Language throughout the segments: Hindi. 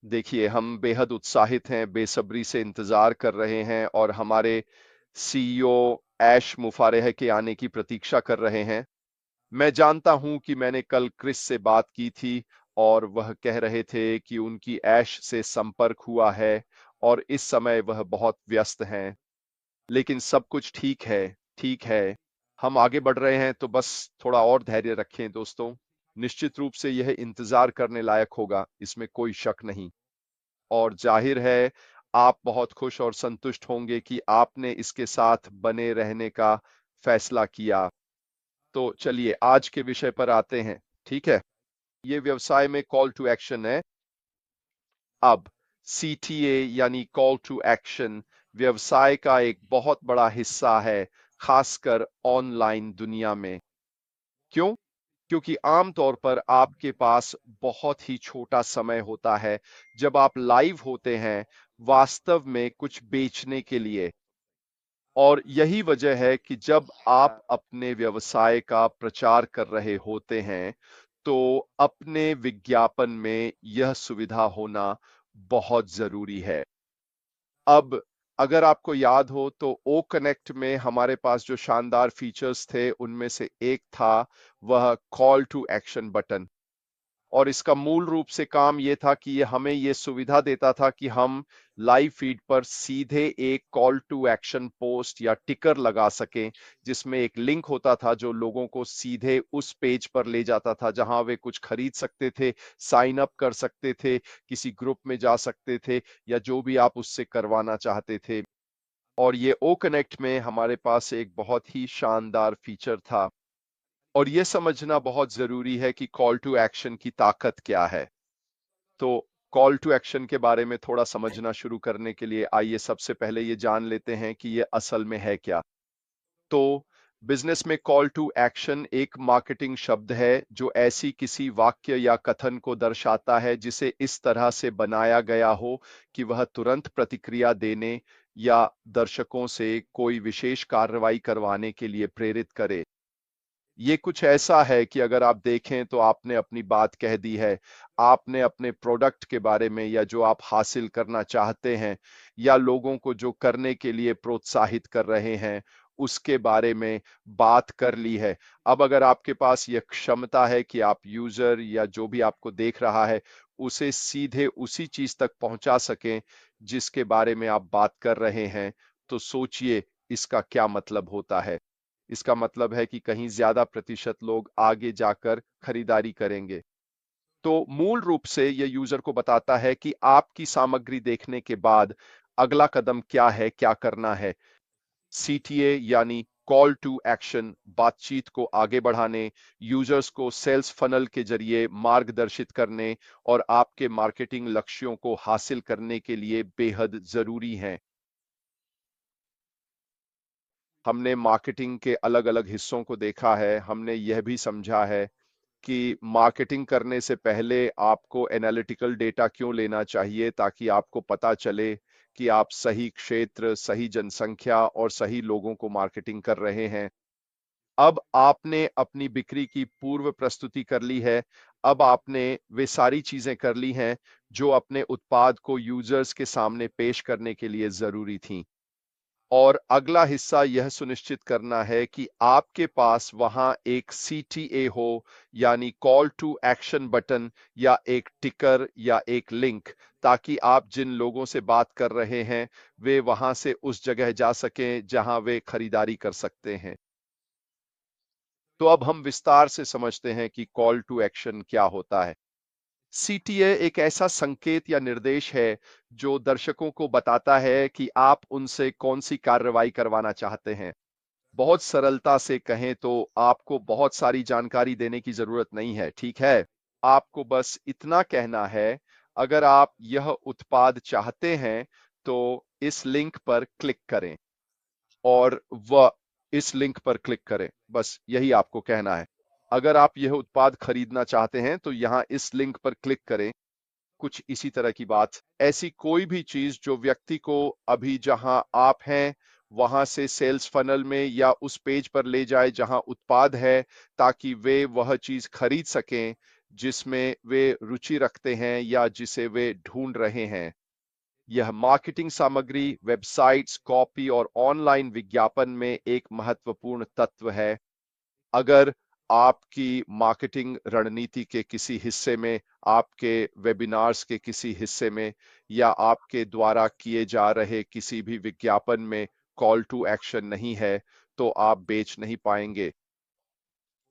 देखिए, हम बेहद उत्साहित हैं, बेसब्री से इंतज़ार कर रहे हैं और हमारे सीईओ ऐश मुफारेह के आने की प्रतीक्षा कर रहे हैं। मैं जानता हूं कि मैंने कल क्रिस से बात की थी और वह कह रहे थे कि उनकी ऐश से संपर्क हुआ है और इस समय वह बहुत व्यस्त हैं। लेकिन सब कुछ ठीक है, ठीक है। हम आगे बढ़ रहे हैं तो बस थोड़ा और धैर्य रखें दोस्तों। निश्चित रूप से यह इंतज़ार करने लायक होगा, इसमें कोई शक नहीं। और जाहिर है आप बहुत खुश और संतुष्ट होंगे कि आपने इसके साथ बने रहने का फैसला किया। तो चलिए आज के विषय पर आते हैं, ठीक है? ये व्यवसाय में कॉल टू एक्शन है। अब सीटीए यानी कॉल टू एक्शन व्यवसाय का एक बहुत बड़ा हिस्सा है, खासकर ऑनलाइन दुनिया में। क्यों? क्योंकि आमतौर पर आपके पास बहुत ही छोटा समय होता है जब आप लाइव होते हैं वास्तव में कुछ बेचने के लिए। और यही वजह है कि जब आप अपने व्यवसाय का प्रचार कर रहे होते हैं तो अपने विज्ञापन में यह सुविधा होना बहुत जरूरी है। अब अगर आपको याद हो तो ओ कनेक्ट में हमारे पास जो शानदार फीचर्स थे उनमें से एक था वह कॉल टू एक्शन बटन। और इसका मूल रूप से काम ये था कि ये हमें ये सुविधा देता था कि हम लाइव फीड पर सीधे एक कॉल टू एक्शन पोस्ट या टिकर लगा सकें, जिसमें एक लिंक होता था जो लोगों को सीधे उस पेज पर ले जाता था जहां वे कुछ खरीद सकते थे, साइन अप कर सकते थे, किसी ग्रुप में जा सकते थे या जो भी आप उससे करवाना चाहते थे। और ये ओ कनेक्ट में हमारे पास एक बहुत ही शानदार फीचर था। और ये समझना बहुत जरूरी है कि कॉल टू एक्शन की ताकत क्या है। तो कॉल टू एक्शन के बारे में थोड़ा समझना शुरू करने के लिए आइए सबसे पहले ये जान लेते हैं कि ये असल में है क्या। तो बिजनेस में कॉल टू एक्शन एक मार्केटिंग शब्द है जो ऐसी किसी वाक्य या कथन को दर्शाता है जिसे इस तरह से बनाया गया हो कि वह तुरंत प्रतिक्रिया देने या दर्शकों से कोई विशेष कार्रवाई करवाने के लिए प्रेरित करे। ये कुछ ऐसा है कि अगर आप देखें तो आपने अपनी बात कह दी है, आपने अपने प्रोडक्ट के बारे में या जो आप हासिल करना चाहते हैं या लोगों को जो करने के लिए प्रोत्साहित कर रहे हैं उसके बारे में बात कर ली है। अब अगर आपके पास यह क्षमता है कि आप यूजर या जो भी आपको देख रहा है उसे सीधे उसी चीज तक पहुंचा सकें जिसके बारे में आप बात कर रहे हैं, तो सोचिए इसका क्या मतलब होता है। इसका मतलब है कि कहीं ज्यादा प्रतिशत लोग आगे जाकर खरीदारी करेंगे। तो मूल रूप से यह यूजर को बताता है कि आपकी सामग्री देखने के बाद अगला कदम क्या है, क्या करना है। सीटीए यानी कॉल टू एक्शन बातचीत को आगे बढ़ाने, यूजर्स को सेल्स फनल के जरिए मार्गदर्शित करने और आपके मार्केटिंग लक्ष्यों को हासिल करने के लिए बेहद जरूरी है। हमने मार्केटिंग के अलग-अलग हिस्सों को देखा है, हमने यह भी समझा है कि मार्केटिंग करने से पहले आपको एनालिटिकल डेटा क्यों लेना चाहिए ताकि आपको पता चले कि आप सही क्षेत्र, सही जनसंख्या और सही लोगों को मार्केटिंग कर रहे हैं। अब आपने अपनी बिक्री की पूर्व प्रस्तुति कर ली है, अब आपने वे सारी चीजें कर ली हैं जो अपने उत्पाद को यूजर्स के सामने पेश करने के लिए जरूरी थीं। और अगला हिस्सा यह सुनिश्चित करना है कि आपके पास वहां एक सीटीए हो, यानी कॉल टू एक्शन बटन या एक टिकर या एक लिंक, ताकि आप जिन लोगों से बात कर रहे हैं वे वहां से उस जगह जा सकें जहां वे खरीदारी कर सकते हैं। तो अब हम विस्तार से समझते हैं कि कॉल टू एक्शन क्या होता है। सीटीए एक ऐसा संकेत या निर्देश है जो दर्शकों को बताता है कि आप उनसे कौन सी कार्रवाई करवाना चाहते हैं। बहुत सरलता से कहें तो आपको बहुत सारी जानकारी देने की जरूरत नहीं है, ठीक है? आपको बस इतना कहना है, अगर आप यह उत्पाद चाहते हैं तो इस लिंक पर क्लिक करें और वह इस लिंक पर क्लिक करें। बस यही आपको कहना है। अगर आप यह उत्पाद खरीदना चाहते हैं तो यहां इस लिंक पर क्लिक करें। कुछ इसी तरह की बात। ऐसी कोई भी चीज जो व्यक्ति को अभी जहां आप हैं वहां से सेल्स फनल में या उस पेज पर ले जाए जहां उत्पाद है, ताकि वे वह चीज खरीद सकें जिसमें वे रुचि रखते हैं या जिसे वे ढूंढ रहे हैं। यह मार्केटिंग सामग्री, वेबसाइट्स, कॉपी और ऑनलाइन विज्ञापन में एक महत्वपूर्ण तत्व है। अगर आपकी मार्केटिंग रणनीति के किसी हिस्से में, आपके वेबिनार्स के किसी हिस्से में या आपके द्वारा किए जा रहे किसी भी विज्ञापन में कॉल टू एक्शन नहीं है, तो आप बेच नहीं पाएंगे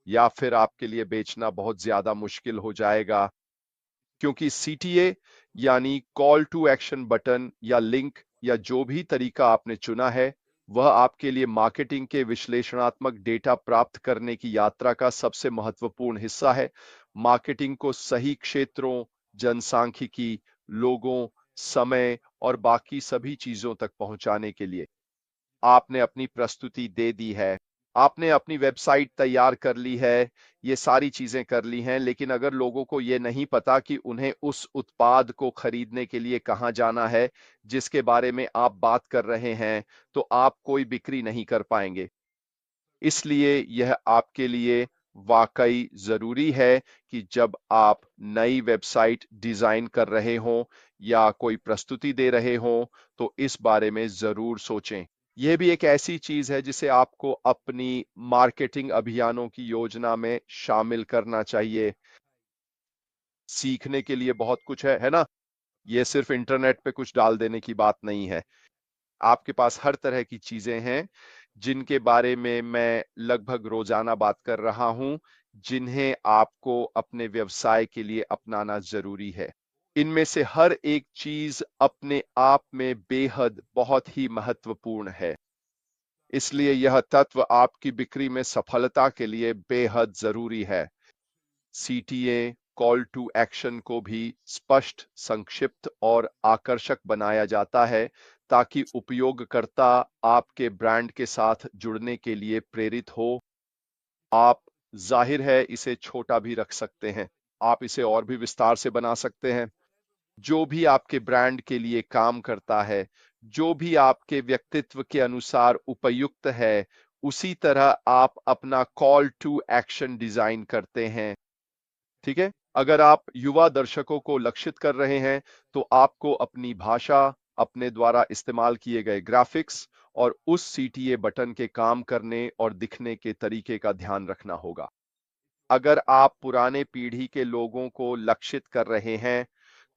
या फिर आपके लिए बेचना बहुत ज्यादा मुश्किल हो जाएगा, क्योंकि सीटीए यानी कॉल टू एक्शन बटन या लिंक या जो भी तरीका आपने चुना है, वह आपके लिए मार्केटिंग के विश्लेषणात्मक डेटा प्राप्त करने की यात्रा का सबसे महत्वपूर्ण हिस्सा है। मार्केटिंग को सही क्षेत्रों, जनसांख्यिकी, लोगों, समय और बाकी सभी चीजों तक पहुंचाने के लिए आपने अपनी प्रस्तुति दे दी है, आपने अपनी वेबसाइट तैयार कर ली है, ये सारी चीजें कर ली हैं, लेकिन अगर लोगों को ये नहीं पता कि उन्हें उस उत्पाद को खरीदने के लिए कहाँ जाना है जिसके बारे में आप बात कर रहे हैं, तो आप कोई बिक्री नहीं कर पाएंगे। इसलिए यह आपके लिए वाकई जरूरी है कि जब आप नई वेबसाइट डिजाइन कर रहे हों या कोई प्रस्तुति दे रहे हों, तो इस बारे में जरूर सोचें। यह भी एक ऐसी चीज है जिसे आपको अपनी मार्केटिंग अभियानों की योजना में शामिल करना चाहिए। सीखने के लिए बहुत कुछ है ना? यह सिर्फ इंटरनेट पे कुछ डाल देने की बात नहीं है। आपके पास हर तरह की चीजें हैं जिनके बारे में मैं लगभग रोजाना बात कर रहा हूं, जिन्हें आपको अपने व्यवसाय के लिए अपनाना जरूरी है। इनमें से हर एक चीज अपने आप में बेहद बहुत ही महत्वपूर्ण है। इसलिए यह तत्व आपकी बिक्री में सफलता के लिए बेहद जरूरी है। सीटीए कॉल टू एक्शन को भी स्पष्ट, संक्षिप्त और आकर्षक बनाया जाता है ताकि उपयोगकर्ता आपके ब्रांड के साथ जुड़ने के लिए प्रेरित हो। आप जाहिर है इसे छोटा भी रख सकते हैं, आप इसे और भी विस्तार से बना सकते हैं। जो भी आपके ब्रांड के लिए काम करता है, जो भी आपके व्यक्तित्व के अनुसार उपयुक्त है, उसी तरह आप अपना कॉल टू एक्शन डिजाइन करते हैं। ठीक है? अगर आप युवा दर्शकों को लक्षित कर रहे हैं, तो आपको अपनी भाषा, अपने द्वारा इस्तेमाल किए गए ग्राफिक्स और उस सीटीए बटन के काम करने और दिखने के तरीके का ध्यान रखना होगा। अगर आप पुराने पीढ़ी के लोगों को लक्षित कर रहे हैं,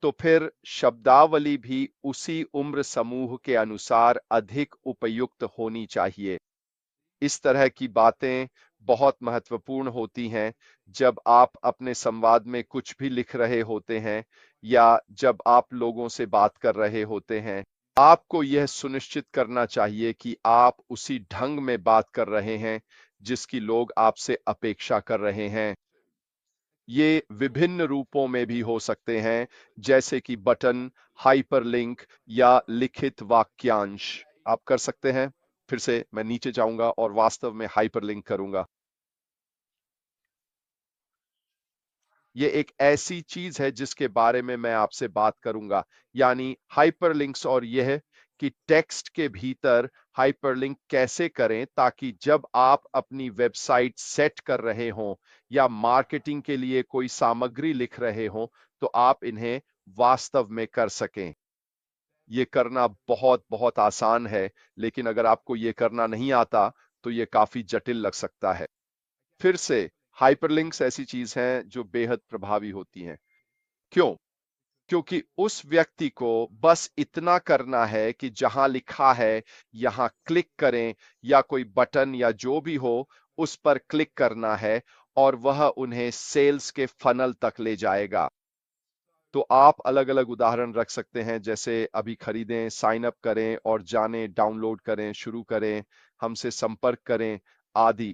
तो फिर शब्दावली भी उसी उम्र समूह के अनुसार अधिक उपयुक्त होनी चाहिए। इस तरह की बातें बहुत महत्वपूर्ण होती हैं जब आप अपने संवाद में कुछ भी लिख रहे होते हैं या जब आप लोगों से बात कर रहे होते हैं। आपको यह सुनिश्चित करना चाहिए कि आप उसी ढंग में बात कर रहे हैं जिसकी लोग आपसे अपेक्षा कर रहे हैं। ये विभिन्न रूपों में भी हो सकते हैं, जैसे कि बटन, हाइपरलिंक या लिखित वाक्यांश। आप कर सकते हैं। फिर से मैं नीचे जाऊंगा और वास्तव में हाइपरलिंक करूंगा। ये एक ऐसी चीज है जिसके बारे में मैं आपसे बात करूंगा, यानी हाइपरलिंक्स, और यह कि टेक्स्ट के भीतर हाइपरलिंक कैसे करें ताकि जब आप अपनी वेबसाइट सेट कर रहे हों या मार्केटिंग के लिए कोई सामग्री लिख रहे हों, तो आप इन्हें वास्तव में कर सकें। ये करना बहुत बहुत आसान है, लेकिन अगर आपको ये करना नहीं आता तो ये काफी जटिल लग सकता है। फिर से हाइपरलिंक्स ऐसी चीज हैं जो बेहद प्रभावी होती हैं। क्यों? क्योंकि उस व्यक्ति को बस इतना करना है कि जहां लिखा है यहां क्लिक करें, या कोई बटन या जो भी हो उस पर क्लिक करना है और वह उन्हें सेल्स के फनल तक ले जाएगा। तो आप अलग अलग उदाहरण रख सकते हैं, जैसे अभी खरीदें, साइन अप करें और जानें, डाउनलोड करें, शुरू करें, हमसे संपर्क करें आदि।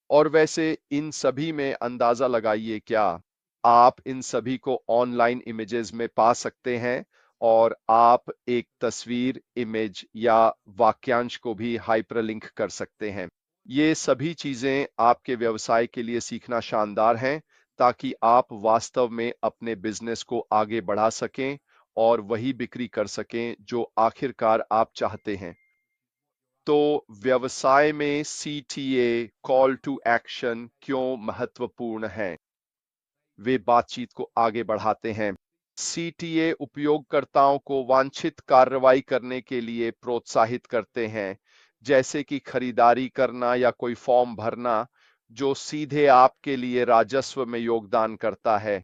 और वैसे इन सभी में अंदाजा लगाइए, क्या आप इन सभी को ऑनलाइन इमेजेस में पा सकते हैं और आप एक तस्वीर, इमेज या वाक्यांश को भी हाइपरलिंक कर सकते हैं। ये सभी चीजें आपके व्यवसाय के लिए सीखना शानदार हैं ताकि आप वास्तव में अपने बिजनेस को आगे बढ़ा सकें और वही बिक्री कर सकें जो आखिरकार आप चाहते हैं। तो व्यवसाय में सीटीए, कॉल टू एक्शन क्यों महत्वपूर्ण है? वे बातचीत को आगे बढ़ाते हैं। सीटीए उपयोगकर्ताओं को वांछित कार्रवाई करने के लिए प्रोत्साहित करते हैं, जैसे कि खरीदारी करना या कोई फॉर्म भरना, जो सीधे आपके लिए राजस्व में योगदान करता है।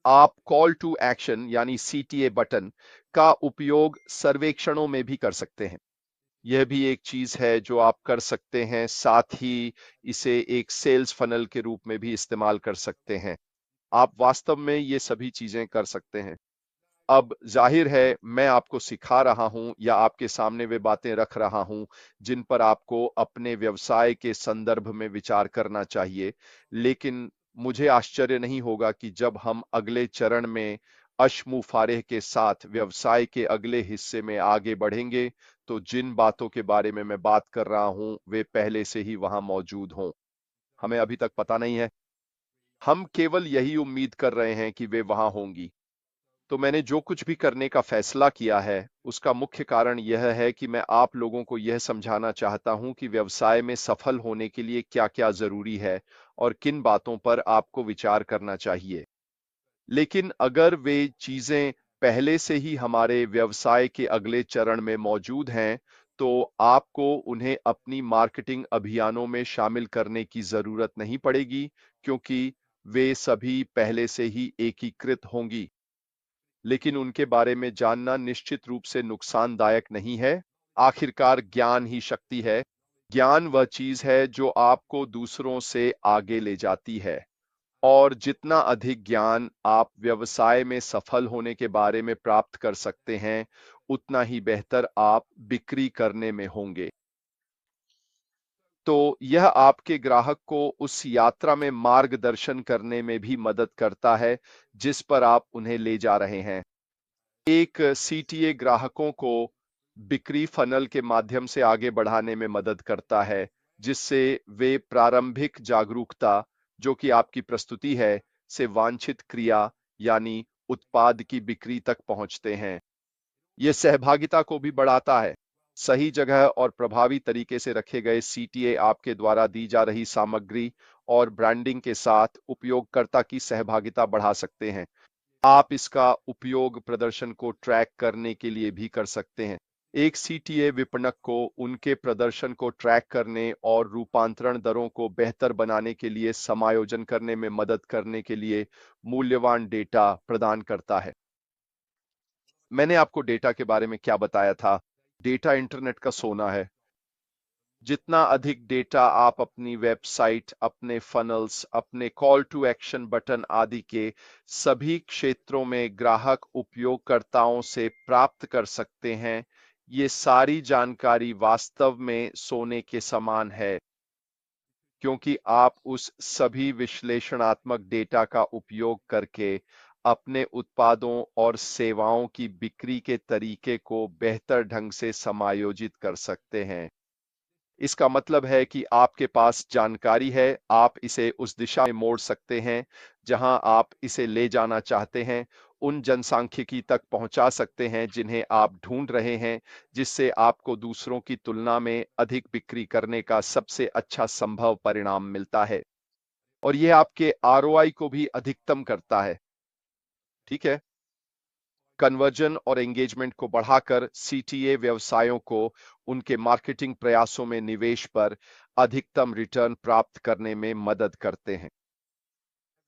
आप कॉल टू एक्शन यानी सीटीए बटन का उपयोग सर्वेक्षणों में भी कर सकते हैं। यह भी एक चीज है जो आप कर सकते हैं। साथ ही इसे एक सेल्स फनल के रूप में भी इस्तेमाल कर सकते हैं। आप वास्तव में ये सभी चीजें कर सकते हैं। अब जाहिर है मैं आपको सिखा रहा हूं या आपके सामने वे बातें रख रहा हूं जिन पर आपको अपने व्यवसाय के संदर्भ में विचार करना चाहिए। लेकिन मुझे आश्चर्य नहीं होगा कि जब हम अगले चरण में अश्मुफारेह के साथ व्यवसाय के अगले हिस्से में आगे बढ़ेंगे, तो जिन बातों के बारे में मैं बात कर रहा हूं वे पहले से ही वहां मौजूद हों। हमें अभी तक पता नहीं है, हम केवल यही उम्मीद कर रहे हैं कि वे वहां होंगी। तो मैंने जो कुछ भी करने का फैसला किया है, उसका मुख्य कारण यह है कि मैं आप लोगों को यह समझाना चाहता हूं कि व्यवसाय में सफल होने के लिए क्या-क्या जरूरी है और किन बातों पर आपको विचार करना चाहिए। लेकिन अगर वे चीजें पहले से ही हमारे व्यवसाय के अगले चरण में मौजूद हैं, तो आपको उन्हें अपनी मार्केटिंग अभियानों में शामिल करने की जरूरत नहीं पड़ेगी, क्योंकि वे सभी पहले से ही एकीकृत होंगी। लेकिन उनके बारे में जानना निश्चित रूप से नुकसानदायक नहीं है। आखिरकार ज्ञान ही शक्ति है। ज्ञान वह चीज है जो आपको दूसरों से आगे ले जाती है। और जितना अधिक ज्ञान आप व्यवसाय में सफल होने के बारे में प्राप्त कर सकते हैं, उतना ही बेहतर आप बिक्री करने में होंगे। तो यह आपके ग्राहक को उस यात्रा में मार्गदर्शन करने में भी मदद करता है जिस पर आप उन्हें ले जा रहे हैं। एक सीटीए ग्राहकों को बिक्री फनल के माध्यम से आगे बढ़ाने में मदद करता है, जिससे वे प्रारंभिक जागरूकता, जो कि आपकी प्रस्तुति है, से वांछित क्रिया यानी उत्पाद की बिक्री तक पहुंचते हैं। यह सहभागिता को भी बढ़ाता है। सही जगह और प्रभावी तरीके से रखे गए सीटीए आपके द्वारा दी जा रही सामग्री और ब्रांडिंग के साथ उपयोगकर्ता की सहभागिता बढ़ा सकते हैं। आप इसका उपयोग प्रदर्शन को ट्रैक करने के लिए भी कर सकते हैं। एक सीटीए विपणक को उनके प्रदर्शन को ट्रैक करने और रूपांतरण दरों को बेहतर बनाने के लिए समायोजन करने में मदद करने के लिए मूल्यवान डेटा प्रदान करता है। मैंने आपको डेटा के बारे में क्या बताया था? डेटा इंटरनेट का सोना है। जितना अधिक डेटा आप अपनी वेबसाइट, अपने फनल्स, अपने कॉल टू एक्शन बटन आदि के सभी क्षेत्रों में ग्राहक उपयोगकर्ताओं से प्राप्त कर सकते हैं, ये सारी जानकारी वास्तव में सोने के समान है, क्योंकि आप उस सभी विश्लेषणात्मक डेटा का उपयोग करके अपने उत्पादों और सेवाओं की बिक्री के तरीके को बेहतर ढंग से समायोजित कर सकते हैं। इसका मतलब है कि आपके पास जानकारी है, आप इसे उस दिशा में मोड़ सकते हैं जहां आप इसे ले जाना चाहते हैं, उन जनसांख्यिकी तक पहुंचा सकते हैं जिन्हें आप ढूंढ रहे हैं, जिससे आपको दूसरों की तुलना में अधिक बिक्री करने का सबसे अच्छा संभव परिणाम मिलता है। और यह आपके आरओआई को भी अधिकतम करता है। ठीक है? कन्वर्जन और एंगेजमेंट को बढ़ाकर सीटीए व्यवसायों को उनके मार्केटिंग प्रयासों में निवेश पर अधिकतम रिटर्न प्राप्त करने में मदद करते हैं।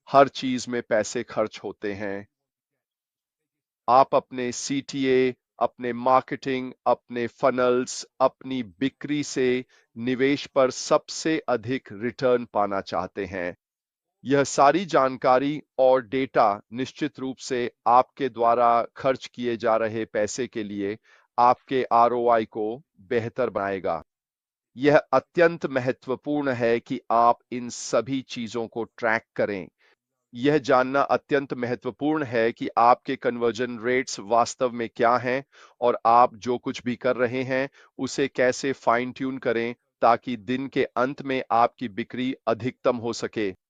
हर चीज में पैसे खर्च होते हैं। आप अपने सीटीए, अपने मार्केटिंग, अपने फनल्स, अपनी बिक्री से निवेश पर सबसे अधिक रिटर्न पाना चाहते हैं। यह सारी जानकारी और डेटा निश्चित रूप से आपके द्वारा खर्च किए जा रहे पैसे के लिए आपके आरओआई को बेहतर बनाएगा। यह अत्यंत महत्वपूर्ण है कि आप इन सभी चीजों को ट्रैक करें। यह जानना अत्यंत महत्वपूर्ण है कि आपके कन्वर्जन रेट्स वास्तव में क्या हैं और आप जो कुछ भी कर रहे हैं उसे कैसे फाइन ट्यून करें ताकि दिन के अंत में आपकी बिक्री अधिकतम हो सके।